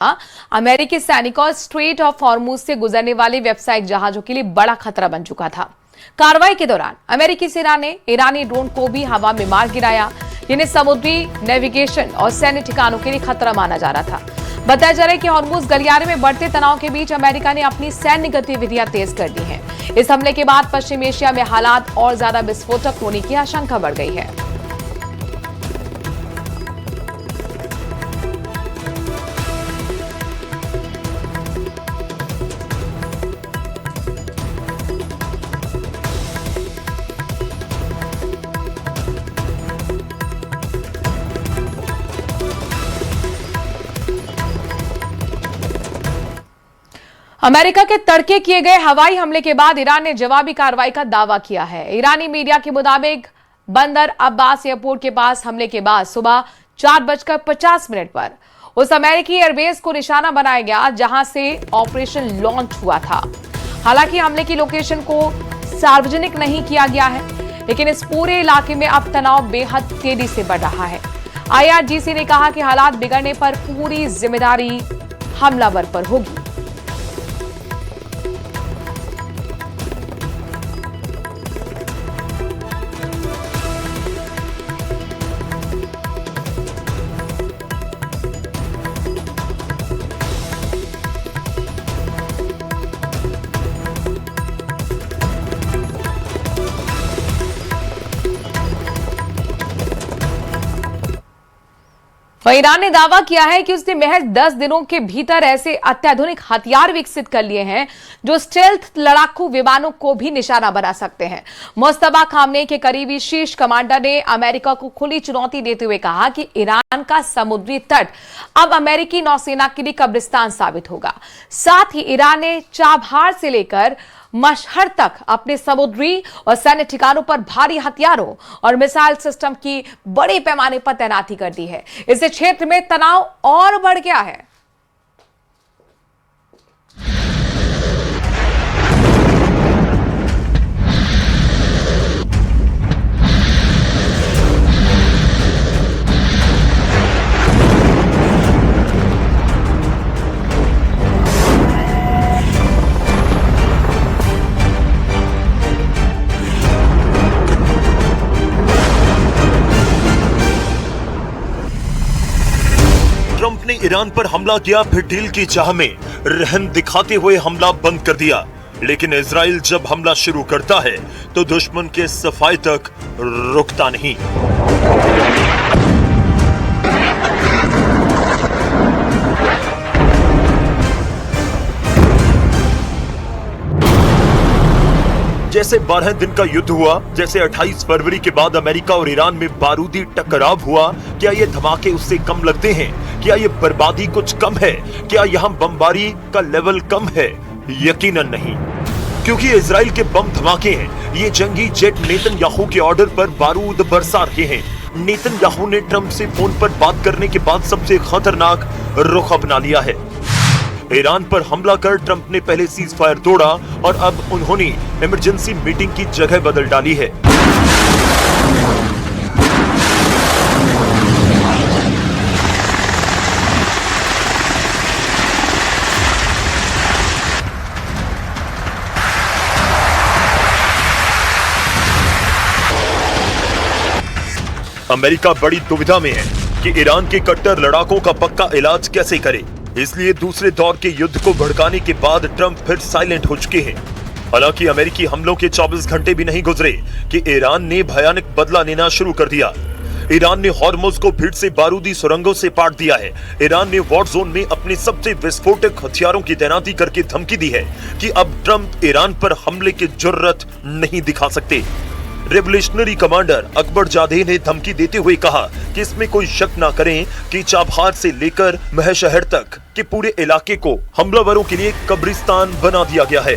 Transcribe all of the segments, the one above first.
अमेरिकी सैनिकों straight of Hormuz से गुजरने वाले व्यावसायिक जहाजों के लिए बड़ा खतरा बन चुका था। कार्रवाई के दौरान अमेरिकी सेना ने ईरानी ड्रोन को भी हवा में मार गिराया, जिन्हें समुद्री नेविगेशन और सैन्य ठिकानों के लिए खतरा माना जा रहा था। बताया जा रहा है कि हॉर्मुज गलियारे में बढ़ते तनाव के बीच अमेरिका ने अपनी सैन्य गतिविधियां तेज कर दी हैं। इस हमले के बाद पश्चिम एशिया में हालात और ज्यादा विस्फोटक होने की आशंका बढ़ गई है। अमेरिका के तड़के किए गए हवाई हमले के बाद ईरान ने जवाबी कार्रवाई का दावा किया है। ईरानी मीडिया के मुताबिक बंदर अब्बास एयरपोर्ट के पास हमले के बाद सुबह 4:50 पर उस अमेरिकी एयरबेस को निशाना बनाया गया जहां से ऑपरेशन लॉन्च हुआ था। हालांकि हमले की लोकेशन को सार्वजनिक नहीं किया गया है, लेकिन इस पूरे इलाके में अब तनाव बेहद तेजी से बढ़ रहा है। IRGC ने कहा कि हालात बिगड़ने पर पूरी जिम्मेदारी हमलावर पर होगी। ईरान ने दावा किया है कि उसने महज 10 दिनों के भीतर ऐसे अत्याधुनिक हथियार विकसित कर लिए हैं जो स्टेल्थ लड़ाकू विमानों को भी निशाना बना सकते हैं। मुस्तफा खामनेई के करीबी शीर्ष कमांडर ने अमेरिका को खुली चुनौती देते हुए कहा कि ईरान का समुद्री तट अब अमेरिकी नौसेना के लिए कब्रिस्तान साबित होगा। साथ ही ईरान ने चाबहार से लेकर मशहद तक अपने समुद्री और सैन्य ठिकानों पर भारी हथियारों और मिसाइल सिस्टम की बड़े पैमाने पर तैनाती कर दी है। इससे क्षेत्र में तनाव और बढ़ गया है। ट्रंप ने ईरान पर हमला किया, फिर डील की चाह में रहम दिखाते हुए हमला बंद कर दिया। लेकिन इजराइल जब हमला शुरू करता है तो दुश्मन के सफाई तक रुकता नहीं। जैसे 12 दिन का युद्ध हुआ, जैसे 28 फरवरी के बाद अमेरिका और ईरान में बारूदी टकराव हुआ, क्या ये धमाके उससे कम लगते हैं? क्या ये बर्बादी कुछ कम है? क्या यहाँ बमबारी का लेवल कम है? यकीनन नहीं, क्योंकि इजराइल के बम धमाके हैं। ये जंगी जेट नेतन्याहू के ऑर्डर पर बारूद बरसा रहे हैं। नेतन्याहू ने ट्रंप से फोन पर बात करने के बाद सबसे खतरनाक रुख अपना लिया है। ईरान पर हमला कर ट्रंप ने पहले सीज फायर तोड़ा और अब उन्होंने इमरजेंसी मीटिंग की जगह बदल डाली है। अमेरिका बड़ी दुविधा में है कि ईरान के कट्टर लड़ाकों का पक्का इलाज कैसे करे। इसलिए दूसरे दौर के युद्ध को भड़काने के बाद ट्रंप फिर साइलेंट हो चुके हैं। हालांकि अमेरिकी हमलों के 24 घंटे भी नहीं गुजरे कि ईरान ने भयानक बदला लेना शुरू कर दिया। ईरान ने हॉर्मुज को फिर से बारूदी सुरंगों से पाट दिया है। ईरान ने वॉर जोन में अपने सबसे विस्फोटक हथियारों की तैनाती करके धमकी दी है कि अब ट्रंप ईरान पर हमले की जुर्रत नहीं दिखा सकते। रेवोल्यूशनरी कमांडर अकबर जादेह ने धमकी देते हुए कहा कि इसमें कोई शक ना करें कि चाबहार से लेकर महशहर तक के पूरे इलाके को हमलावरों के लिए कब्रिस्तान बना दिया गया है।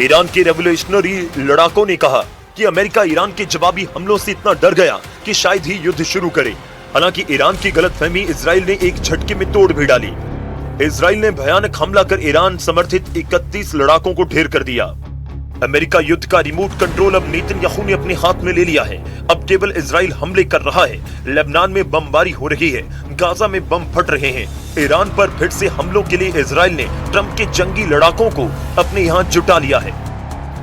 ईरान के रेवोल्यूशनरी लड़ाकों ने कहा कि अमेरिका ईरान के जवाबी हमलों से इतना डर गया कि शायद ही युद्ध शुरू करे। हालांकि ईरान की गलतफहमी इजराइल ने एक झटके में तोड़ भी डाली। इजराइल ने भयानक हमला कर ईरान समर्थित 31 लड़ाकों को ढेर कर दिया। अमेरिका युद्ध का रिमोट कंट्रोल अब नेतन्याहू ने अपने हाथ में ले लिया है। अब केवल इजराइल हमले कर रहा है। लेबनान में बमबारी हो रही है, गाजा में बम फट रहे हैं। ईरान पर फिर से हमलों के लिए इजराइल ने ट्रंप के जंगी लड़ाकों को अपने यहाँ जुटा लिया है।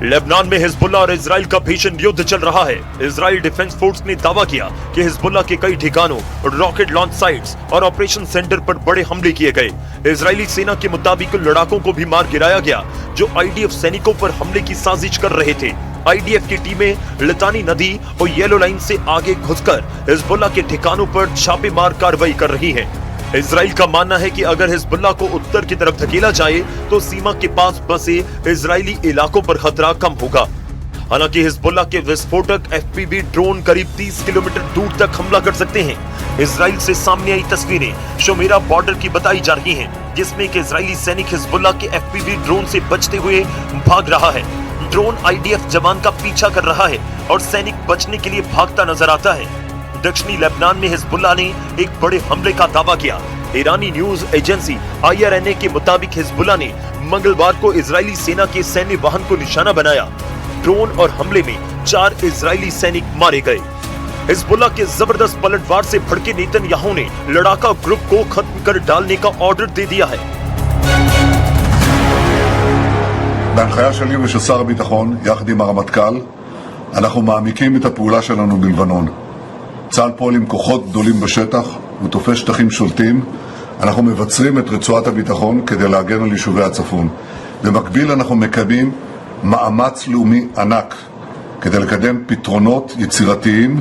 लेबनान में हिजबुल्ला और इजराइल का भीषण युद्ध चल रहा है। इजराइल डिफेंस फोर्स ने दावा किया कि हिजबुल्ला के कई ठिकानों, रॉकेट लॉन्च साइट्स और ऑपरेशन सेंटर पर बड़े हमले किए गए। इजरायली सेना के मुताबिक लड़ाकों को भी मार गिराया गया जो आईडीएफ सैनिकों पर हमले की साजिश कर रहे थे। आईडीएफ की टीमें लितानी नदी और येलो लाइन से आगे घुसकर हिजबुल्ला के ठिकानों पर छापेमार कार्रवाई कर रही है। इजराइल का मानना है कि अगर हिजबुल्ला को उत्तर की तरफ धकेला जाए तो सीमा के पास बसे इजरायली इलाकों पर खतरा कम होगा। हालांकि हिजबुल्ला के विस्फोटक एफपीवी ड्रोन करीब 30 किलोमीटर दूर तक हमला कर सकते हैं। इजराइल से सामने आई तस्वीरें शोमेरा बॉर्डर की बताई जा रही हैं, जिसमें एक इजरायली सैनिक हिजबुल्ला के एफपीवी ड्रोन से बचते हुए भाग रहा है। ड्रोन आईडीएफ जवान का पीछा कर रहा है और सैनिक बचने के लिए भागता नजर आता है। दक्षिणी लेबनान में हिजबुल्ला ने एक बड़े हमले का दावा किया। ईरानी न्यूज एजेंसी IRNA के मुताबिक हिजबुल्ला ने मंगलवार को इजरायली सेना के सैन्य वाहन को निशाना बनाया। ड्रोन और हमले में 4 इजरायली सैनिक मारे गए। हिजबुल्ला के जबरदस्त पलटवार से भड़के नेतन्याहू ने लड़ाका ग्रुप को खत्म कर डालने का ऑर्डर दे दिया है। בהנחיה שלי ושל שר הביטחון, יחד עם הרמטכ"ל, אנחנו מעמיקים את הפעולה שלנו בלבנון. צה"ל פועל עם כוחות גדולים בשטח ותופס שטחים שולטים. אנחנו מבצרים את רצועת הביטחון כדי להגן על יישובי הצפון. במקביל אנחנו מקדמים מאמץ לאומי ענק כדי לקדם פתרונות יצירתיים